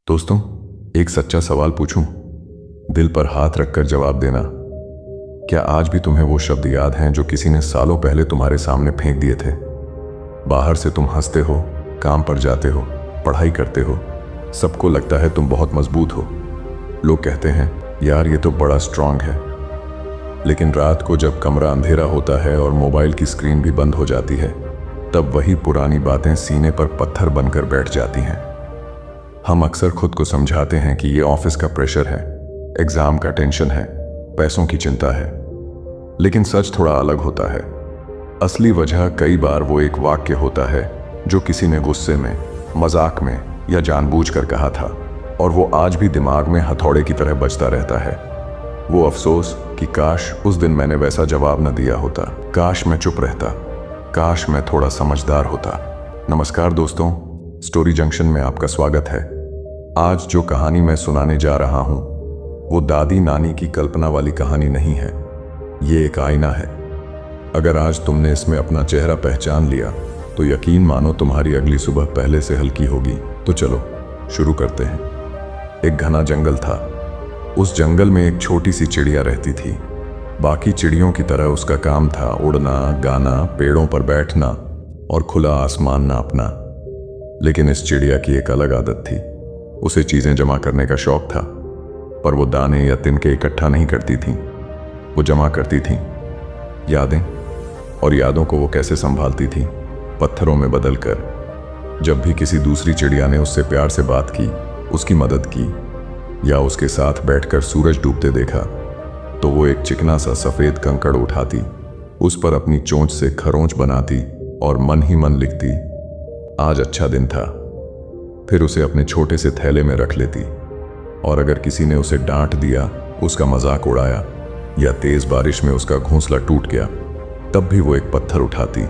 दोस्तों, एक सच्चा सवाल पूछूं? दिल पर हाथ रखकर जवाब देना। क्या आज भी तुम्हें वो शब्द याद हैं जो किसी ने सालों पहले तुम्हारे सामने फेंक दिए थे? बाहर से तुम हंसते हो, काम पर जाते हो, पढ़ाई करते हो, सबको लगता है तुम बहुत मजबूत हो। लोग कहते हैं यार ये तो बड़ा स्ट्रांग है। लेकिन रात को जब कमरा अंधेरा होता है और मोबाइल की स्क्रीन भी बंद हो जाती है, तब वही पुरानी बातें सीने पर पत्थर बनकर बैठ जाती हैं। हम अक्सर खुद को समझाते हैं कि ये ऑफिस का प्रेशर है, एग्जाम का टेंशन है, पैसों की चिंता है। लेकिन सच थोड़ा अलग होता है। असली वजह कई बार वो एक वाक्य होता है जो किसी ने गुस्से में, मजाक में या जानबूझकर कहा था, और वो आज भी दिमाग में हथौड़े की तरह बजता रहता है। वो अफसोस कि काश उस दिन मैंने वैसा जवाब न दिया होता, काश मैं चुप रहता, काश मैं थोड़ा समझदार होता। नमस्कार दोस्तों, स्टोरी जंक्शन में आपका स्वागत है। आज जो कहानी मैं सुनाने जा रहा हूं, वो दादी नानी की कल्पना वाली कहानी नहीं है। ये एक आईना है। अगर आज तुमने इसमें अपना चेहरा पहचान लिया, तो यकीन मानो तुम्हारी अगली सुबह पहले से हल्की होगी। तो चलो शुरू करते हैं। एक घना जंगल था। उस जंगल में एक छोटी सी चिड़िया रहती थी। बाकी चिड़ियों की तरह उसका काम था उड़ना, गाना, पेड़ों पर बैठना और खुला आसमान नापना। लेकिन इस चिड़िया की एक अलग आदत थी। उसे चीजें जमा करने का शौक था, पर वो दाने या तिनके इकट्ठा नहीं करती थी, वो जमा करती थी यादें। और यादों को वो कैसे संभालती थी? पत्थरों में बदलकर। जब भी किसी दूसरी चिड़िया ने उससे प्यार से बात की, उसकी मदद की या उसके साथ बैठकर सूरज डूबते देखा, तो वो एक चिकना सा सफेद कंकड़ उठाती, उस पर अपनी चोंच से खरोंच बनाती और मन ही मन लिखती, आज अच्छा दिन था। फिर उसे अपने छोटे से थैले में रख लेती। और अगर किसी ने उसे डांट दिया, उसका मजाक उड़ाया या तेज बारिश में उसका घोंसला टूट गया, तब भी वो एक पत्थर उठाती।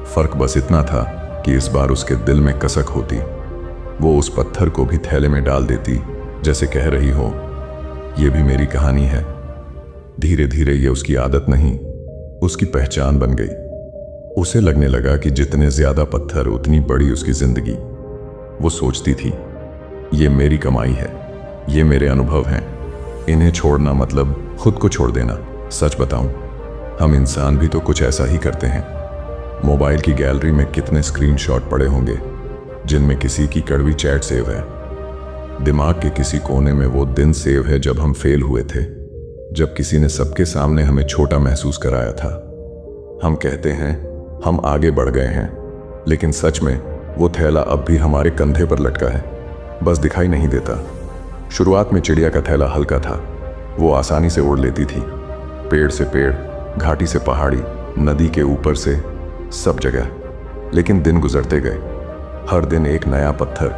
फर्क बस इतना था कि इस बार उसके दिल में कसक होती। वो उस पत्थर को भी थैले में डाल देती, जैसे कह रही हो, ये भी मेरी कहानी है। धीरे धीरे ये उसकी आदत नहीं, उसकी पहचान बन गई। उसे लगने लगा कि जितने ज्यादा पत्थर उतनी बड़ी उसकी जिंदगी। वो सोचती थी, ये मेरी कमाई है, ये मेरे अनुभव हैं, इन्हें छोड़ना मतलब खुद को छोड़ देना। सच बताऊं, हम इंसान भी तो कुछ ऐसा ही करते हैं। मोबाइल की गैलरी में कितने स्क्रीनशॉट पड़े होंगे जिनमें किसी की कड़वी चैट सेव है। दिमाग के किसी कोने में वो दिन सेव है जब हम फेल हुए थे, जब किसी ने सबके सामने हमें छोटा महसूस कराया था। हम कहते हैं हम आगे बढ़ गए हैं, लेकिन सच में वो थैला अब भी हमारे कंधे पर लटका है, बस दिखाई नहीं देता। शुरुआत में चिड़िया का थैला हल्का था। वो आसानी से उड़ लेती थी, पेड़ से पेड़, घाटी से पहाड़ी, नदी के ऊपर से, सब जगह। लेकिन दिन गुजरते गए, हर दिन एक नया पत्थर,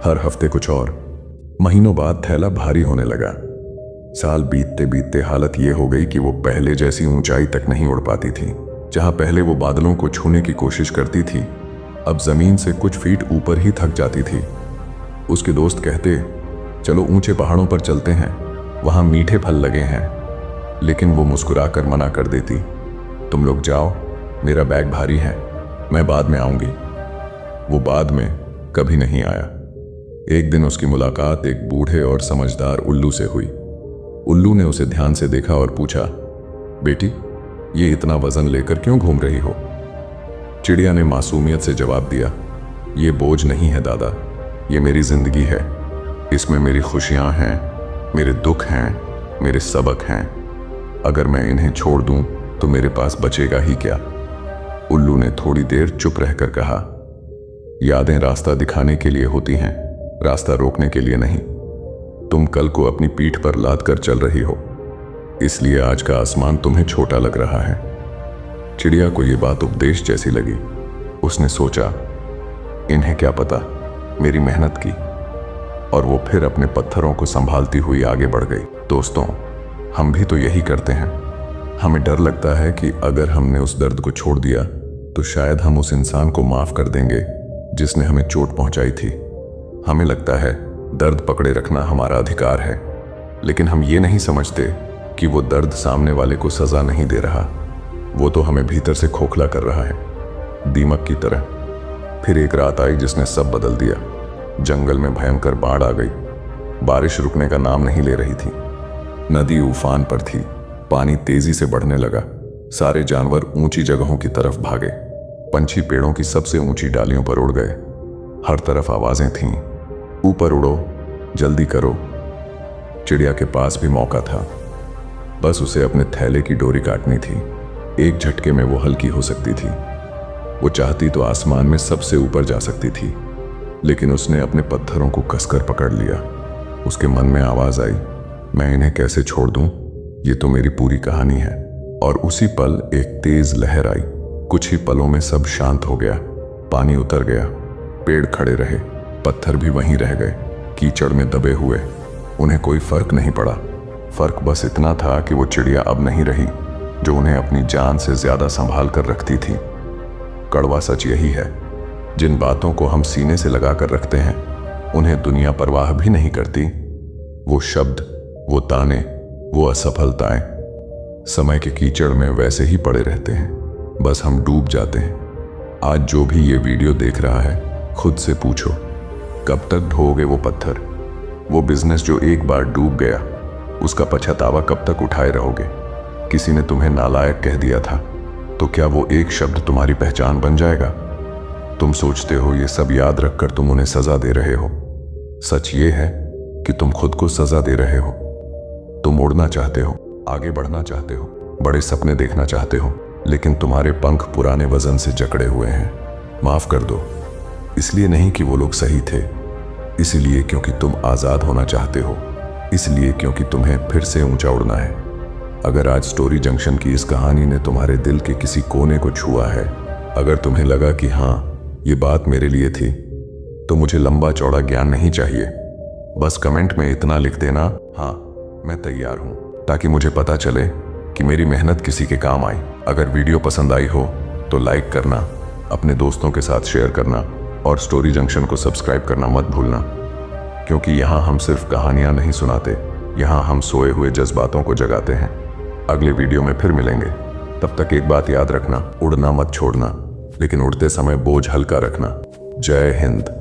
हर हफ्ते कुछ और। महीनों बाद थैला भारी होने लगा। साल बीतते बीतते हालत ये हो गई कि वो पहले जैसी ऊंचाई तक नहीं उड़ पाती थी। जहां पहले वो बादलों को छूने की कोशिश करती थी, अब जमीन से कुछ फीट ऊपर ही थक जाती थी। उसके दोस्त कहते, चलो ऊंचे पहाड़ों पर चलते हैं, वहां मीठे फल लगे हैं। लेकिन वो मुस्कुराकर मना कर देती, तुम लोग जाओ, मेरा बैग भारी है, मैं बाद में आऊंगी। वो बाद में कभी नहीं आया। एक दिन उसकी मुलाकात एक बूढ़े और समझदार उल्लू से हुई। उल्लू ने उसे ध्यान से देखा और पूछा, बेटी, ये इतना वजन लेकर क्यों घूम रही हो? चिड़िया ने मासूमियत से जवाब दिया, ये बोझ नहीं है दादा, ये मेरी जिंदगी है। इसमें मेरी खुशियां हैं, मेरे दुख हैं, मेरे सबक हैं। अगर मैं इन्हें छोड़ दूं तो मेरे पास बचेगा ही क्या? उल्लू ने थोड़ी देर चुप रहकर कहा, यादें रास्ता दिखाने के लिए होती हैं, रास्ता रोकने के लिए नहीं। तुम कल को अपनी पीठ पर लाद कर चल रही हो, इसलिए आज का आसमान तुम्हें छोटा लग रहा है। चिड़िया को यह बात उपदेश जैसी लगी। उसने सोचा, इन्हें क्या पता मेरी मेहनत की, और वो फिर अपने पत्थरों को संभालती हुई आगे बढ़ गई। दोस्तों, हम भी तो यही करते हैं। हमें डर लगता है कि अगर हमने उस दर्द को छोड़ दिया तो शायद हम उस इंसान को माफ कर देंगे जिसने हमें चोट पहुंचाई थी। हमें लगता है दर्द पकड़े रखना हमारा अधिकार है, लेकिन हम ये नहीं समझते कि वो दर्द सामने वाले को सजा नहीं दे रहा, वो तो हमें भीतर से खोखला कर रहा है, दीमक की तरह। फिर एक रात आई जिसने सब बदल दिया। जंगल में भयंकर बाढ़ आ गई। बारिश रुकने का नाम नहीं ले रही थी। नदी उफान पर थी। पानी तेजी से बढ़ने लगा। सारे जानवर ऊंची जगहों की तरफ भागे। पंछी पेड़ों की सबसे ऊंची डालियों पर उड़ गए। हर तरफ आवाजें थीं, ऊपर उड़ो, जल्दी करो। चिड़िया के पास भी मौका था, बस उसे अपने थैले की डोरी काटनी थी। एक झटके में वो हल्की हो सकती थी। वो चाहती तो आसमान में सबसे ऊपर जा सकती थी, लेकिन उसने अपने पत्थरों को कसकर पकड़ लिया। उसके मन में आवाज आई, मैं इन्हें कैसे छोड़ दूं? ये तो मेरी पूरी कहानी है। और उसी पल एक तेज लहर आई। कुछ ही पलों में सब शांत हो गया। पानी उतर गया, पेड़ खड़े रहे, पत्थर भी वहीं रह गए, कीचड़ में दबे हुए। उन्हें कोई फर्क नहीं पड़ा। फर्क बस इतना था कि वो चिड़िया अब नहीं रही जो उन्हें अपनी जान से ज्यादा संभाल कर रखती थी। कड़वा सच यही है, जिन बातों को हम सीने से लगा कर रखते हैं उन्हें दुनिया परवाह भी नहीं करती। वो शब्द, वो ताने, वो असफलताएं समय के कीचड़ में वैसे ही पड़े रहते हैं, बस हम डूब जाते हैं। आज जो भी ये वीडियो देख रहा है, खुद से पूछो, कब तक ढोओगे वो पत्थर? वो बिजनेस जो एक बार डूब गया, उसका पछतावा कब तक उठाए रहोगे? किसी ने तुम्हें नालायक कह दिया था, तो क्या वो एक शब्द तुम्हारी पहचान बन जाएगा? तुम सोचते हो ये सब याद रखकर तुम उन्हें सजा दे रहे हो। सच ये है कि तुम खुद को सजा दे रहे हो। तुम उड़ना चाहते हो, आगे बढ़ना चाहते हो, बड़े सपने देखना चाहते हो, लेकिन तुम्हारे पंख पुराने वजन से जकड़े हुए हैं। माफ कर दो, इसलिए नहीं कि वो लोग सही थे, इसलिए क्योंकि तुम आजाद होना चाहते हो, इसलिए क्योंकि तुम्हें फिर से ऊंचा उड़ना है। अगर आज स्टोरी जंक्शन की इस कहानी ने तुम्हारे दिल के किसी कोने को छुआ है, अगर तुम्हें लगा कि हाँ, ये बात मेरे लिए थी, तो मुझे लंबा चौड़ा ज्ञान नहीं चाहिए। बस कमेंट में इतना लिख देना, हाँ मैं तैयार हूं, ताकि मुझे पता चले कि मेरी मेहनत किसी के काम आई। अगर वीडियो पसंद आई हो तो लाइक करना, अपने दोस्तों के साथ शेयर करना और स्टोरी जंक्शन को सब्सक्राइब करना मत भूलना, क्योंकि यहाँ हम सिर्फ कहानियां नहीं सुनाते, यहाँ हम सोए हुए जज्बातों को जगाते हैं। अगले वीडियो में फिर मिलेंगे। तब तक एक बात याद रखना, उड़ना मत छोड़ना, लेकिन उड़ते समय बोझ हल्का रखना। जय हिंद।